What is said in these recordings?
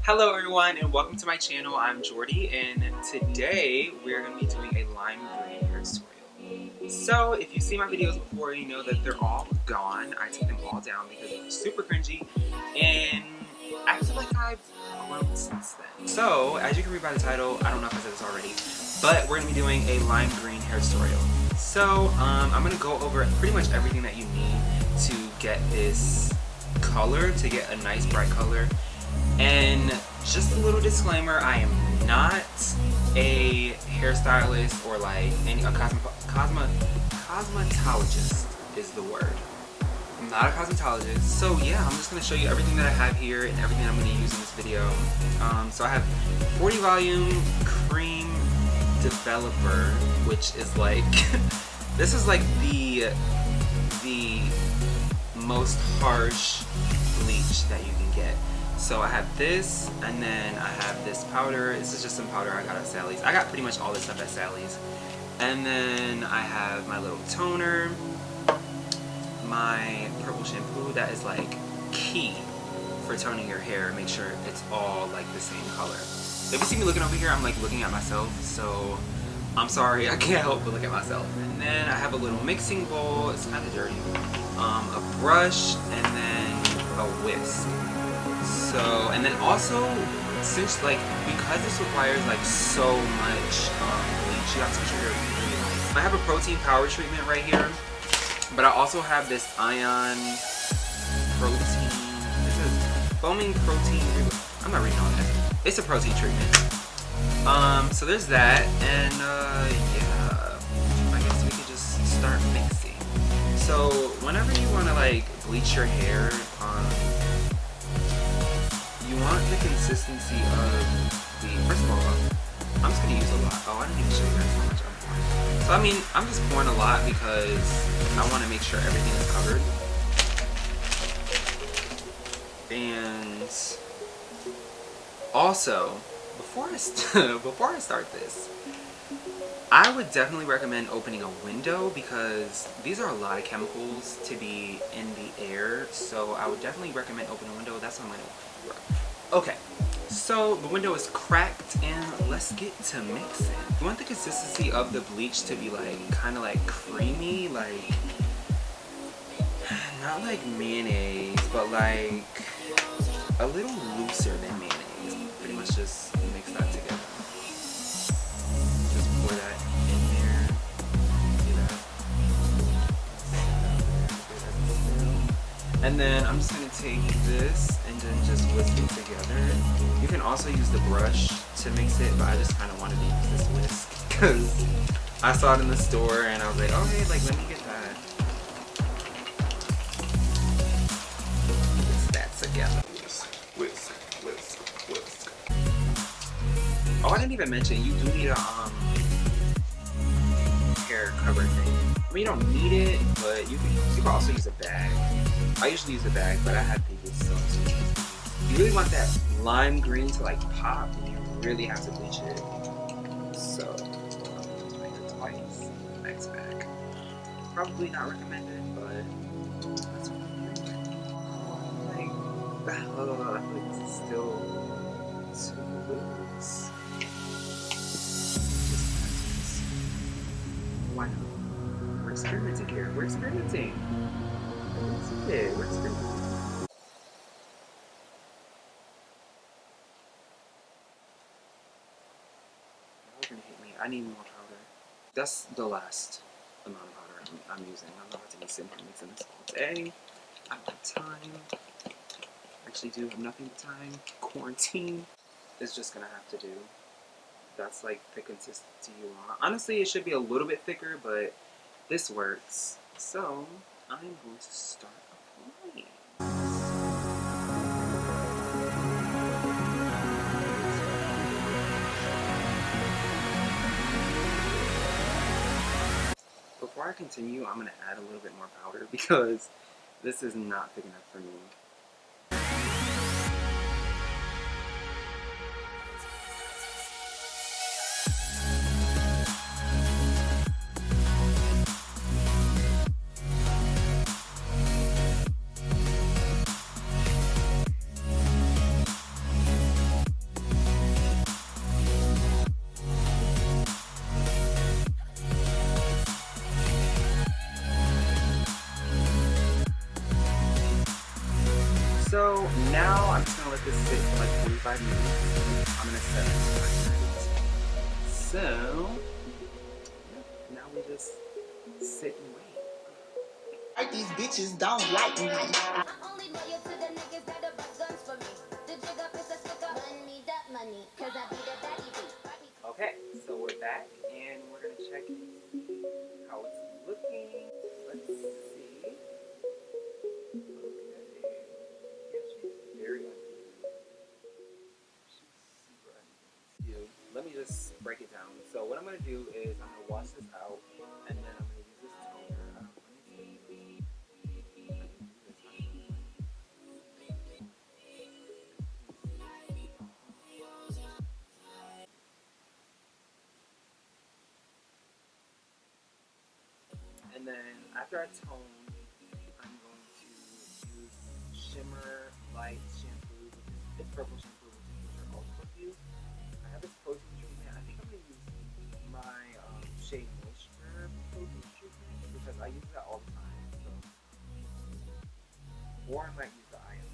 Hello everyone and welcome to my channel. I'm Jordxyy and today we're going to be doing a lime green hair tutorial. So if you see my videos before, you know that they're all gone. I took them all down because it was super cringy and I feel like I've grown since then. So as you can read by the title, I don't know if I said this already, but we're going to be doing a lime green hair tutorial. So I'm going to go over pretty much everything that you need to get this color, to get a nice bright color. And just a little disclaimer, I am not a hairstylist or like a cosmetologist is the word. I'm not a cosmetologist. So yeah, I'm just going to show you everything that I have here and everything I'm going to use in this video. So I have 40 volume cream developer, which is like, this is like the most harsh bleach that you can get. So I have this, and then I have this powder. This is just some powder I got at Sally's. I got pretty much all this stuff at Sally's. And then I have my little toner, my purple shampoo that is like key for toning your hair. Make sure it's all like the same color. If you see me looking over here, I'm like looking at myself, so I'm sorry, I can't help but look at myself. And then I have a little mixing bowl. It's kind of dirty. A brush, and then a whisk. So, and then also, since like, because this requires like so much bleach, you have to make sure you're really light. I have a protein power treatment right here, but I also have this ion protein, this is foaming protein, I'm not reading all that. It's a protein treatment. So there's that, and yeah, I guess we could just start mixing. So whenever you want to like bleach your hair, you want the consistency of the, first of all, I'm just going to use a lot. Oh, I didn't even show you guys how much I'm pouring. So I mean, I'm just pouring a lot because I want to make sure everything is covered. And also, before I start this, I would definitely recommend opening a window because these are a lot of chemicals to be in the air. So I would definitely recommend opening a window. That's what I'm going to do. Okay, so the window is cracked and let's get to mixing. You want the consistency of the bleach to be like, kind of like creamy, like, not like mayonnaise, but like a little looser than mayonnaise. Pretty much just mix that together. Just pour that in there. See that? And then I'm just gonna take this and then just whisk it together. You can also use the brush to mix it, but I just kind of wanted to use this whisk because I saw it in the store and I was like, oh hey, like let me get that. Mix that together. Whisk, whisk, whisk. Oh, I didn't even mention you do need a hair cover thing. I mean, you don't need it, but you can also use a bag. I usually use a bag, but I have people so you really want that lime green to like pop, and you really have to bleach it. So I'm doing it twice. Next bag. Probably not recommended, but that's what I'm doing. Like, I feel like this is still too loose. Why not? We're experimenting here. We're experimenting. Yeah, we're experimenting. Y'all are gonna hate me. I need more powder. That's the last amount of powder I'm using. I'm not going to be sitting here mixing this all day. I don't have time. Actually do have nothing but time. Quarantine is just gonna have to do. That's like the consistency you want. Honestly, it should be a little bit thicker, but this works. So I'm going to start applying. Before I continue, I'm going to add a little bit more powder because this is not thick enough for me. So now I'm just gonna let this sit for like 45 minutes. I'm gonna set it. So yeah, now we just sit and wait. Like these bitches don't like me. I only know you to the niggas that have guns for me. The jigger is a sticker. Run me that money, cause I be the baddie beat. Okay, so we're back and we're gonna check and see how it's looking. Let's see. Okay. Yeah, she's very uneven. She's super uneven. Let me just break it down. So what I'm gonna do is I'm gonna wash this out and then I'm gonna use this toner. And then after I tone, I'm going to use Shimmer Lights shampoo, which is it's purple shampoo, which is also perfume. I have this protein treatment. I think I'm gonna use my Shea Moisture protein treatment because I use that all the time. So, or I might use the iron.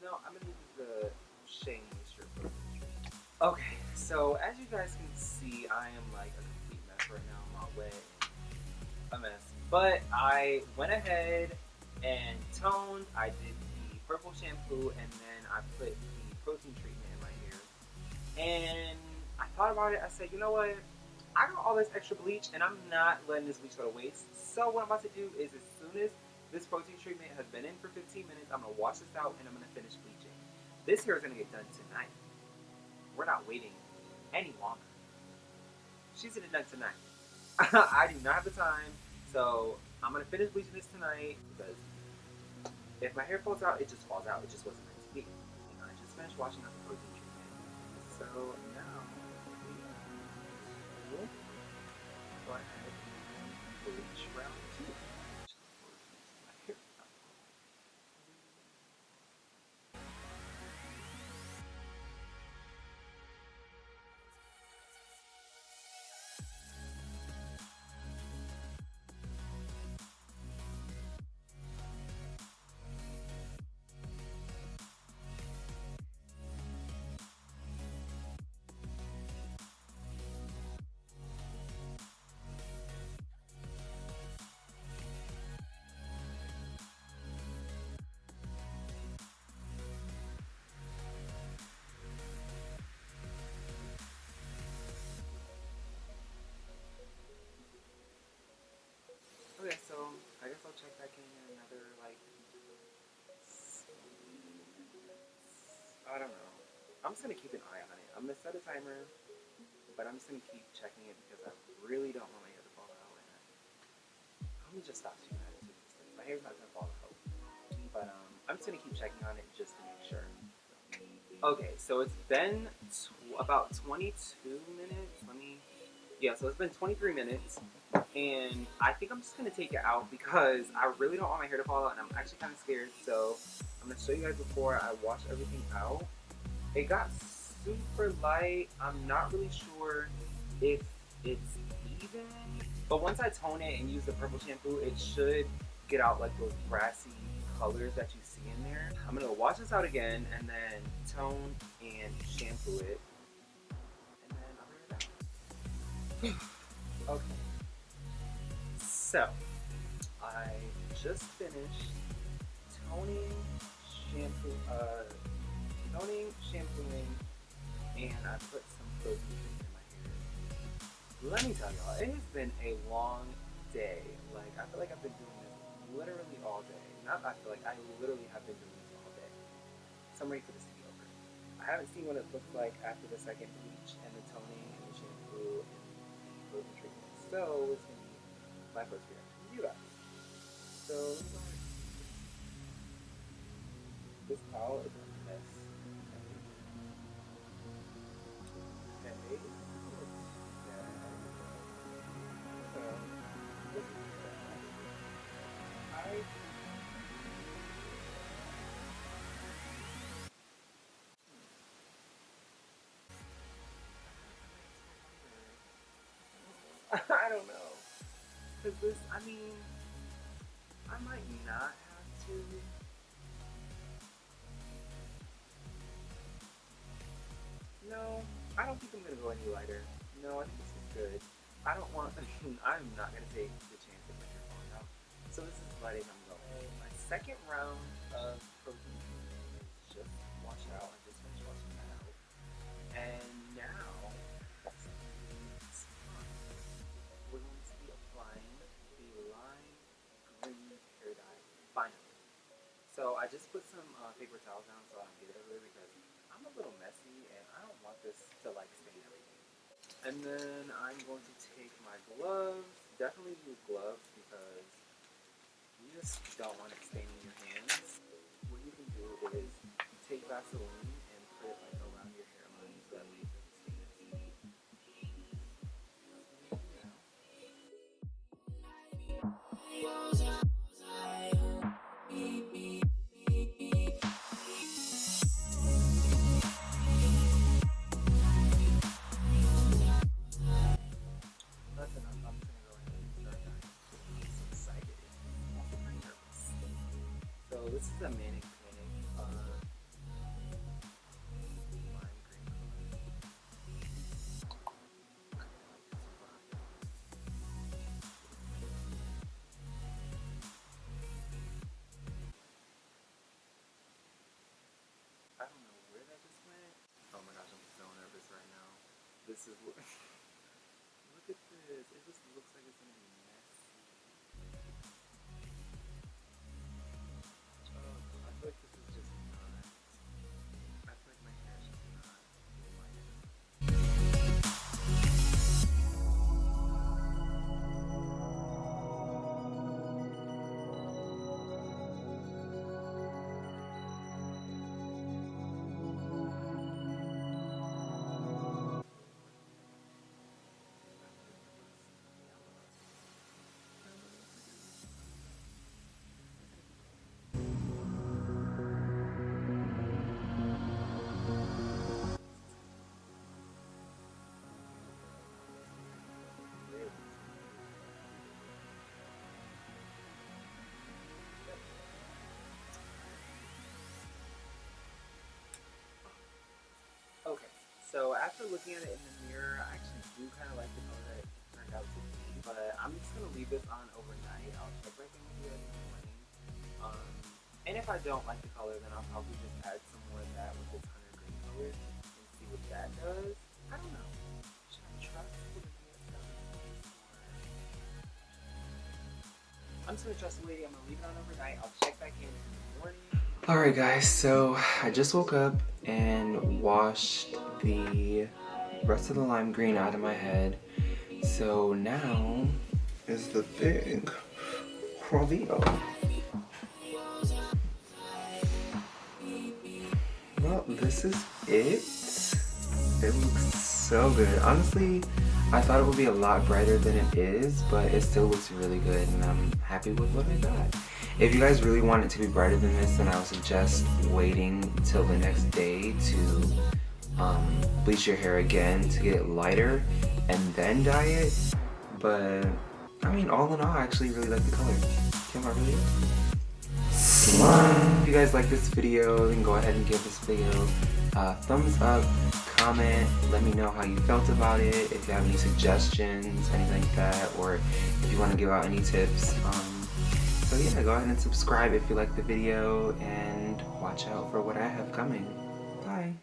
No, I'm gonna use the Shea Moisture protein treatment. Okay, so as you guys can see, I am like a complete mess right now. I'm all wet, a mess. But I went ahead and toned. I did the purple shampoo and then I put the protein treatment in my hair. And I thought about it. I said, you know what? I got all this extra bleach and I'm not letting this bleach go to waste. So what I'm about to do is as soon as this protein treatment has been in for 15 minutes, I'm going to wash this out and I'm going to finish bleaching. This hair is going to get done tonight. We're not waiting any longer. She's going to get done tonight. I do not have the time. So I'm going to finish bleaching this tonight because if my hair falls out, it just falls out. It just wasn't meant to be. And I just finished washing out the protein treatment. So now we will go ahead and bleach round 2. Okay, so I guess I'll check back in another like I don't know. I'm just gonna keep an eye on it. I'm gonna set a timer, but I'm just gonna keep checking it because I really don't want my hair to fall out. And let me just stop doing that too. My hair's not gonna fall out, but I'm just gonna keep checking on it just to make sure. Okay, so it's been about 22 minutes. Yeah, so it's been 23 minutes, and I think I'm just gonna take it out because I really don't want my hair to fall out, and I'm actually kind of scared. So I'm gonna show you guys before I wash everything out. It got super light. I'm not really sure if it's even, but once I tone it and use the purple shampoo, it should get out like those brassy colors that you see in there. I'm gonna wash this out again and then tone and shampoo it, and then I'll bring it back. Okay, so I just finished toning, shampooing, and I put some protein in my hair. Let me tell y'all, it has been a long day. Like, I feel like I've been doing this literally all day. Not I feel like, I literally have been doing this all day. So I'm ready for this to be over. I haven't seen what it looks like after the second bleach and the toning and the shampoo and the protein treatment. So it's going to be my first reaction to you guys. So this towel is a mess. Okay. I don't know. Cause this, I mean, I might not have to. No, I don't think I'm gonna go any lighter. No, I think this is good. I don't want. I'm not gonna take the chance of my hair falling out. So this is lighting I'm going. My second round of protein is just washed out. I just finished washing that out, and now it's time. We're going to be applying the lime green hair dye finally. So I just put some paper towels down so I don't get it everywhere because I'm a little messy and I don't want this to like stain everything. And then I'm going to take my gloves. Definitely use gloves because you just don't want it staining your hands. What you can do is take Vaseline and put it like around your hairline so that way it doesn't stain it. That's enough. I'm just gonna go ahead and start dyeing. I'm so excited. I'm also kind of nervous. So this is a Manic lime green color. I don't know where that just went. Oh my gosh, I'm so nervous right now. This is what. Look at this. It just looks like it's gonna be messy. I feel like this is just not. I feel like my hair is just not light enough. Okay, so after looking at it in the mirror, I actually do kind of like the color that it turned out to be, but I'm just going to leave this on overnight. I'll check back in with you guys in the morning. And if I don't like the color, then I'll probably just add some more of that with this hunter green color and see what that does. I don't know. Should I trust the DSL? I'm just going to trust the lady. I'm going to leave it on overnight. I'll check back in the morning. Alright guys, so I just woke up and washed the rest of the lime green out of my head. So now is the big reveal. Well, this is it. It looks so good. Honestly, I thought it would be a lot brighter than it is, but it still looks really good and I'm happy with what I got. If you guys really want it to be brighter than this, then I would suggest waiting till the next day to bleach your hair again to get it lighter and then dye it. But I mean, all in all, I actually really like the color. Kim, I really do. If you guys like this video, then go ahead and give this video a thumbs up, comment, let me know how you felt about it, if you have any suggestions, anything like that, or if you want to give out any tips. So yeah, go ahead and subscribe if you like the video and watch out for what I have coming. Bye.